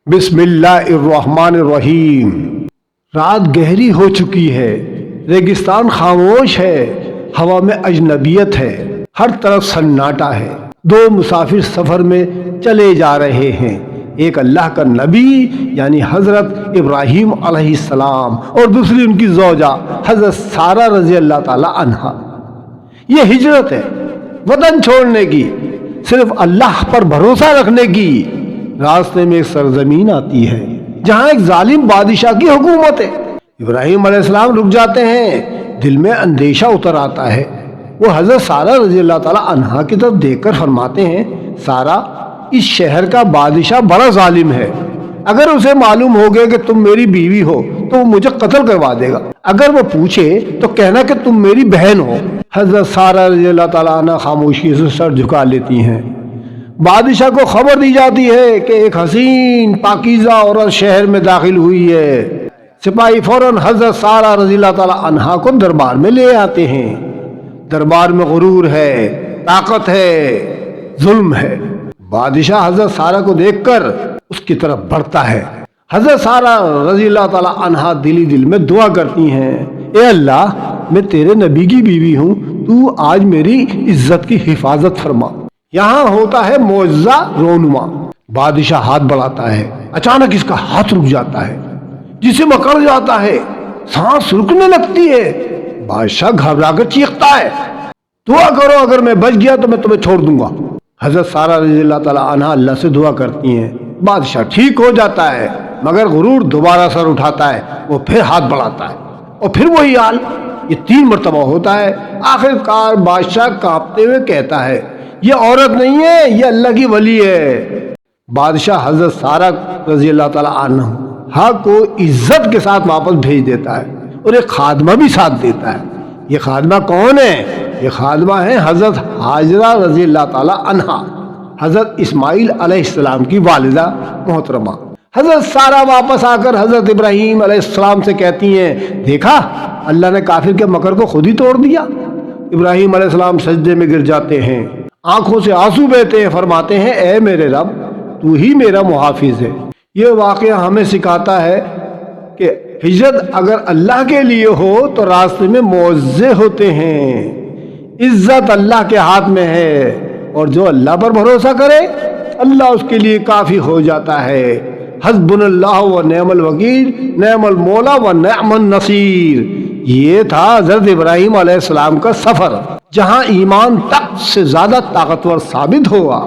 बिस्मिल्लाहिर्रहमानिर्रहीम। रात गहरी हो चुकी है, रेगिस्तान खामोश है, हवा में अजनबियत है, हर तरफ सन्नाटा है। दो मुसाफिर सफर में चले जा रहे हैं, एक अल्लाह का नबी यानी हजरत इब्राहीम अलैहिस्सलाम और दूसरी उनकी ज़ौजा हजरत सारा रज़ी अल्लाह ताला अन्हा। ये हिजरत है, वतन छोड़ने की, सिर्फ अल्लाह पर भरोसा रखने की। रास्ते में एक सरजमीन आती है जहां एक जालिम बादशाह की हुकूमत है। इब्राहीम अलैहिस्सलाम रुक जाते हैं, दिल में अंदेशा उतर आता है। वो हजरत सारा रज़ी अल्लाह ताला अन्हा की तरफ देखकर फरमाते हैं, सारा, इस शहर का बादशाह बड़ा जालिम है। अगर उसे मालूम हो गया कि तुम मेरी बीवी हो तो वो मुझे कत्ल करवा देगा। अगर वो पूछे तो कहना कि तुम मेरी बहन हो। हजरत सारा रज़ी अल्लाह ताला अन्हा खामोशी से सर झुका लेती हैं। बादशाह को खबर दी जाती है कि एक हसीन पाकीज़ा औरत शहर में दाखिल हुई है। सिपाही फौरन हजरत सारा रज़ी अल्लाह ताला अन्हा को दरबार में ले आते हैं। दरबार में गुरूर है, ताकत है, जुल्म है। बादशाह हजरत सारा को देखकर उसकी तरफ बढ़ता है। हजरत सारा रज़ी अल्लाह ताला अन्हा दिली दिल में दुआ करती हैं, ए अल्लाह, मैं तेरे नबी की बीवी हूँ, तू आज मेरी इज्जत की हिफाजत फरमा। यहाँ होता है मौजज़ा रोनुमा। बादशाह हाथ बढ़ाता है, अचानक इसका हाथ रुक जाता है, जिसे मकड़ जाता है, सांस रुकने लगती है। बादशाह घबराकर चीखता है, दुआ करो, अगर मैं बच गया तो मैं तुम्हें छोड़ दूंगा। हजरत सारा रज़ी अल्लाह ताला अन्हा अल्लाह से दुआ करती हैं। बादशाह ठीक हो जाता है, मगर गुरूर दोबारा सर उठाता है। वो फिर हाथ बढ़ाता है और फिर वही हाल। ये 3 मरतबा होता है। आखिरकार बादशाह कांपते हुए कहता है, ये औरत नहीं है, ये अल्लाह की वली है। बादशाह हजरत सारा रज़ी अल्लाह ताला अन्हा को इज्जत के साथ वापस भेज देता है और एक खादमा भी साथ देता है। ये खादमा कौन है? ये खादमा है हजरत हाजरा रज़ी अल्लाह ताला अन्हा, हजरत इस्माइल अलैहिस्सलाम की वालिदा मोहतरमा। हजरत सारा वापस आकर हजरत इब्राहीम अलैहिस्सलाम से कहती हैं, देखा, अल्लाह ने काफिर के मकर को खुद ही तोड़ दिया। इब्राहीम अलैहिस्सलाम सजदे में गिर जाते हैं, आंखों से आंसू बहते हैं, फरमाते हैं, ए मेरे रब, तू ही मेरा मुहाफिज है। ये वाक़या हमें सिखाता है कि हिजरत अगर अल्लाह के लिए हो तो रास्ते में मुअज़्ज़े होते हैं। इज्जत अल्लाह के हाथ में है और जो अल्लाह पर भरोसा करे अल्लाह उसके लिए काफ़ी हो जाता है। हस्बुनल्लाहु व निअमल वकील, निअमल मौला व निअमन नसीर। ये था हज़रत इब्राहीम अलैहिस्सलाम का सफ़र, जहाँ ईमान तक से ज़्यादा ताकतवर साबित हुआ।